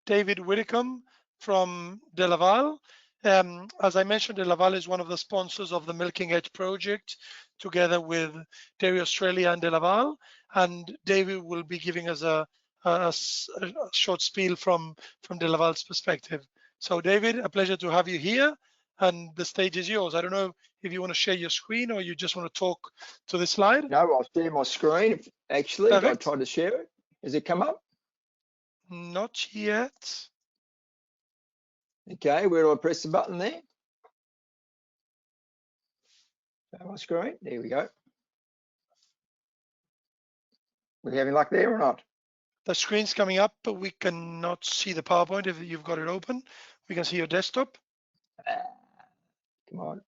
David Widdicombe from Delaval. As I mentioned, Delaval is one of the sponsors of the Milking Edge project, together with Dairy Australia and Delaval. And David will be giving us a short spiel from Delaval's perspective. So David, a pleasure to have you here, and the stage is yours. I don't know if you want to share your screen or you just want to talk to the slide. No, I'll share my screen. Actually, I tried to share it. Has it come up? Not yet. Okay, where do I press the button there? Share my screen. There we go. We having luck there or not? The screen's coming up, but we cannot see the PowerPoint if you've got it open. We can see your desktop. Come on.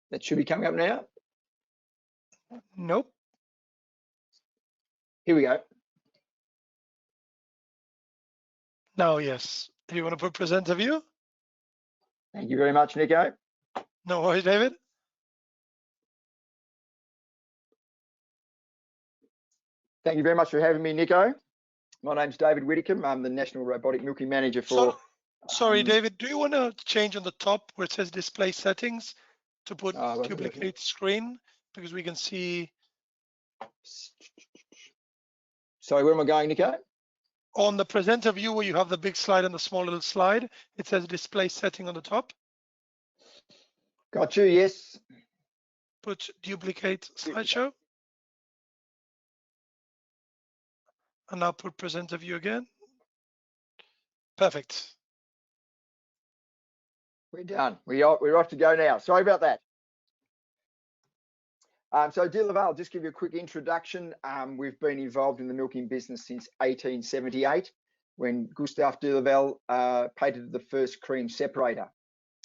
That should be coming up now. Nope. Here we go. Now, yes. Do you want to put presenter view? Thank you very much, Nico. No worries, David. Thank you very much for having me, Nico. My name's David Widdicombe. I'm the National Robotic Milking Manager for... Sorry, David, do you want to change on the top where it says display settings to put duplicate screen? Because we can see... Sorry, where am I going, Nico? On the presenter view where you have the big slide and the small little slide, it says display setting on the top. Got you, yes. Put duplicate slideshow. And now put presenter view again. Perfect. We're done. We're off to go now. Sorry about that. So Delaval, just give you a quick introduction. We've been involved in the milking business since 1878, when Gustave Delaval patented the first cream separator.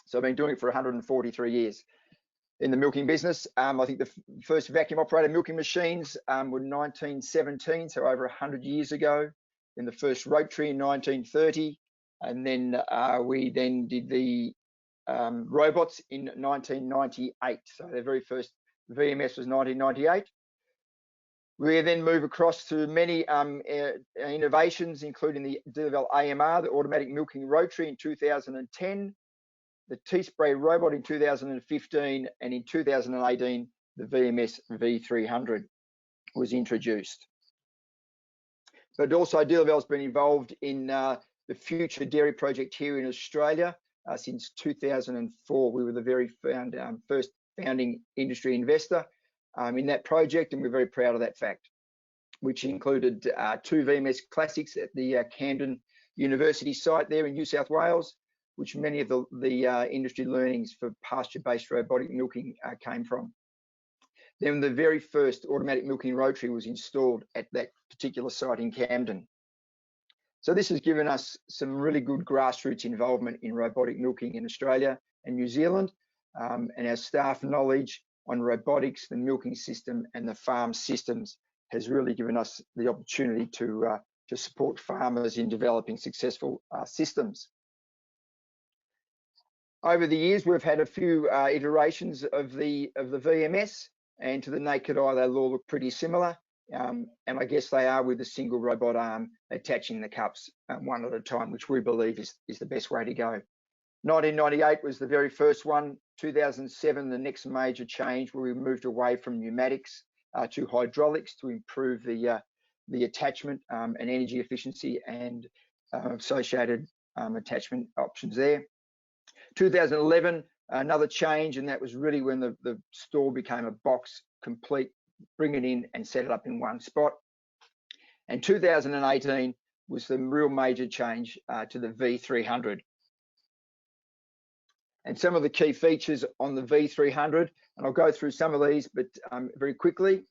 So I've been doing it for 143 years in the milking business. I think the first vacuum operated milking machines were 1917, so over 100 years ago. Then the first rotary in 1930, and then we then did the robots in 1998. So the very first VMS was 1998. We then move across to many innovations, including the Delaval AMR, the automatic milking rotary in 2010, the T-spray robot in 2015, and in 2018, the VMS V300 was introduced. But also Delaval's been involved in the Future Dairy project here in Australia since 2004. We were the very first founding industry investor in that project, and we're very proud of that fact, which included 2 VMS Classics at the Camden University site there in New South Wales, which many of the industry learnings for pasture-based robotic milking came from. Then the very first automatic milking rotary was installed at that particular site in Camden. So this has given us some really good grassroots involvement in robotic milking in Australia and New Zealand, and our staff knowledge on robotics, the milking system and the farm systems has really given us the opportunity to support farmers in developing successful systems. Over the years, we've had a few iterations of the VMS, and to the naked eye, they all look pretty similar. And I guess they are with a single robot arm attaching the cups one at a time, which we believe is the best way to go. 1998 was the very first one. 2007, the next major change, where we moved away from pneumatics to hydraulics to improve the attachment and energy efficiency and associated attachment options there. 2011, another change, and that was really when the store became a box complete, bring it in and set it up in one spot. And 2018 was the real major change to the V300. And some of the key features on the V300, and I'll go through some of these, but very quickly.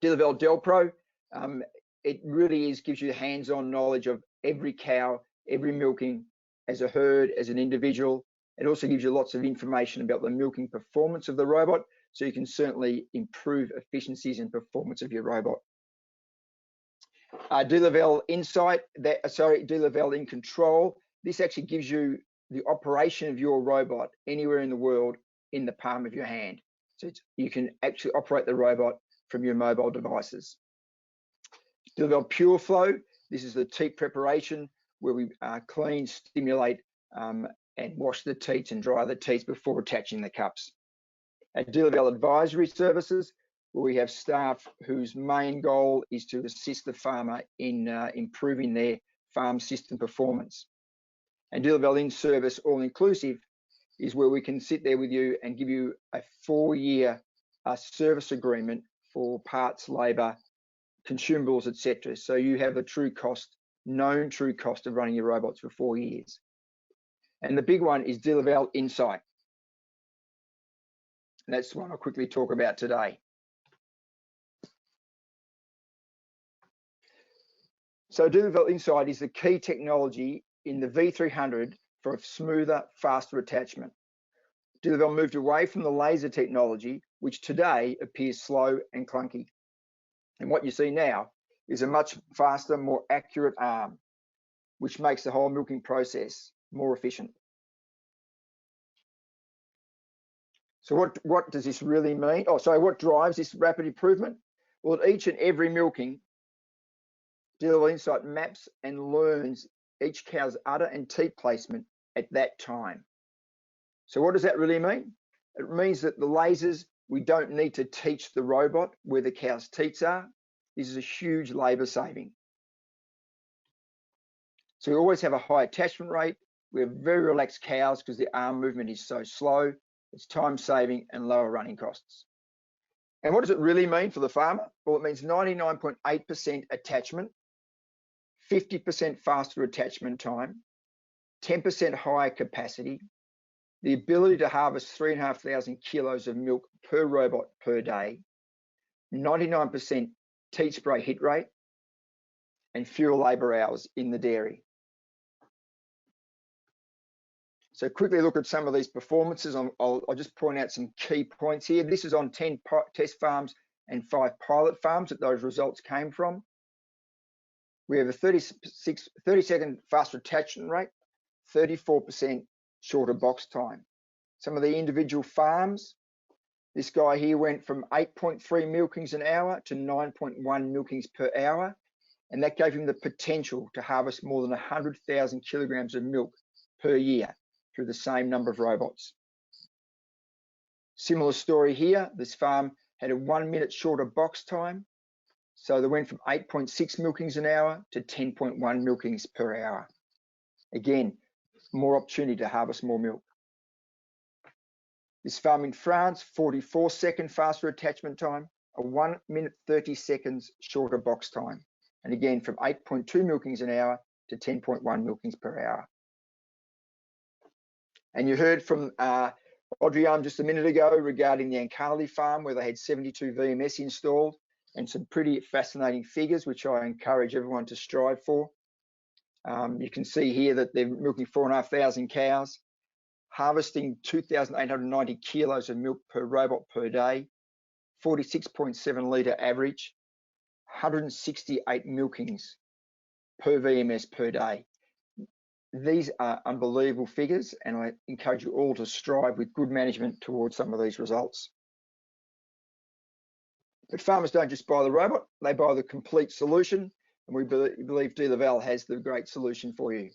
Delaval Delpro, it really gives you hands-on knowledge of every cow, every milking, as a herd, as an individual. It also gives you lots of information about the milking performance of the robot, so you can certainly improve efficiencies and performance of your robot. Delaval Insight, Delaval in Control. This actually gives you the operation of your robot anywhere in the world in the palm of your hand. So you can actually operate the robot from your mobile devices. Delaval Pure Flow, this is the teat preparation where we clean, stimulate, and wash the teats and dry the teats before attaching the cups. At Delaval Advisory Services, where we have staff whose main goal is to assist the farmer in improving their farm system performance. And Delaval In-Service All-Inclusive is where we can sit there with you and give you a 4-year service agreement for parts, labour, consumables, etc. So you have the true cost, known true cost of running your robots for 4 years. And the big one is Delaval Insight. And that's the one I'll quickly talk about today. So Delaval Insight is the key technology in the V300 for a smoother, faster attachment. Delaval moved away from the laser technology, which today appears slow and clunky. And what you see now is a much faster, more accurate arm, which makes the whole milking process more efficient. So what does this really mean? Oh, sorry, what drives this rapid improvement? Well, at each and every milking, Delaval Insight maps and learns each cow's udder and teat placement at that time. So what does that really mean? It means that the lasers, we don't need to teach the robot where the cow's teats are. This is a huge labour saving. So we always have a high attachment rate. We have very relaxed cows because the arm movement is so slow. It's time saving and lower running costs. And what does it really mean for the farmer? Well, it means 99.8% attachment, 50% faster attachment time, 10% higher capacity, the ability to harvest 3,500 kilos of milk per robot per day, 99% teat spray hit rate, and fewer labour hours in the dairy. So quickly look at some of these performances. I'll just point out some key points here. This is on 10 test farms and 5 pilot farms that those results came from. We have a 30-second faster attachment rate, 34% shorter box time. Some of the individual farms, this guy here went from 8.3 milkings an hour to 9.1 milkings per hour, and that gave him the potential to harvest more than 100,000 kilograms of milk per year through the same number of robots. Similar story here, this farm had a 1 minute shorter box time, so they went from 8.6 milkings an hour to 10.1 milkings per hour. Again, more opportunity to harvest more milk. This farm in France, 44-second faster attachment time, a 1 minute 30 seconds shorter box time. And again, from 8.2 milkings an hour to 10.1 milkings per hour. And you heard from Audrey just a minute ago regarding the Ancarly farm where they had 72 VMS installed and some pretty fascinating figures, which I encourage everyone to strive for. You can see here that they're milking 4,500 cows, harvesting 2,890 kilos of milk per robot per day, 46.7 litre average, 168 milkings per VMS per day. These are unbelievable figures, and I encourage you all to strive with good management towards some of these results. But farmers don't just buy the robot, they buy the complete solution, and we believe Delaval has the great solution for you.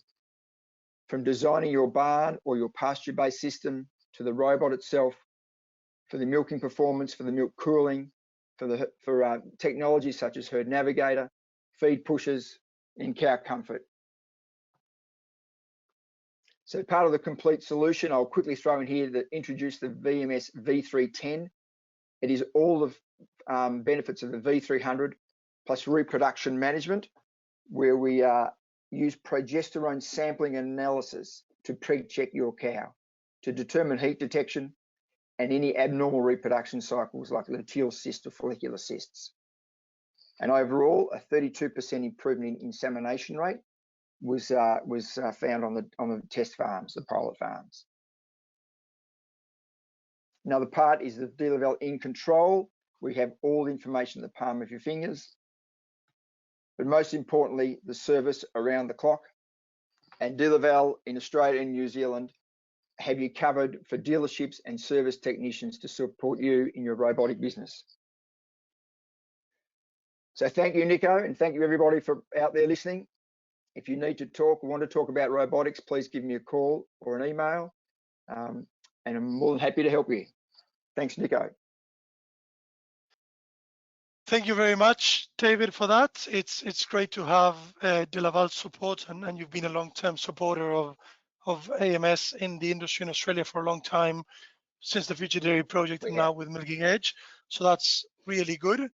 From designing your barn or your pasture-based system to the robot itself, for the milking performance, for the milk cooling, for technologies such as herd navigator, feed pushers, and cow comfort. So part of the complete solution, I'll quickly throw in here that introduce the VMS V310. It is all the benefits of the V300 plus reproduction management, where we use progesterone sampling and analysis to pre-check your cow to determine heat detection and any abnormal reproduction cycles like luteal cyst or follicular cysts. And overall, a 32% improvement in insemination rate was found on the test farms, the pilot farms. Another part is the Delaval in control. We have all the information in the palm of your fingers, but most importantly, the service around the clock. And Delaval in Australia and New Zealand have you covered for dealerships and service technicians to support you in your robotic business. So thank you, Nico, and thank you everybody for out there listening. If you need to talk or want to talk about robotics, please give me a call or an email, and I'm more than happy to help you. Thanks, Nico. Thank you very much, David, for that. It's great to have Delaval support, and you've been a long-term supporter of AMS in the industry in Australia for a long time, since the Future Dairy project and now with Milking Edge. So that's really good.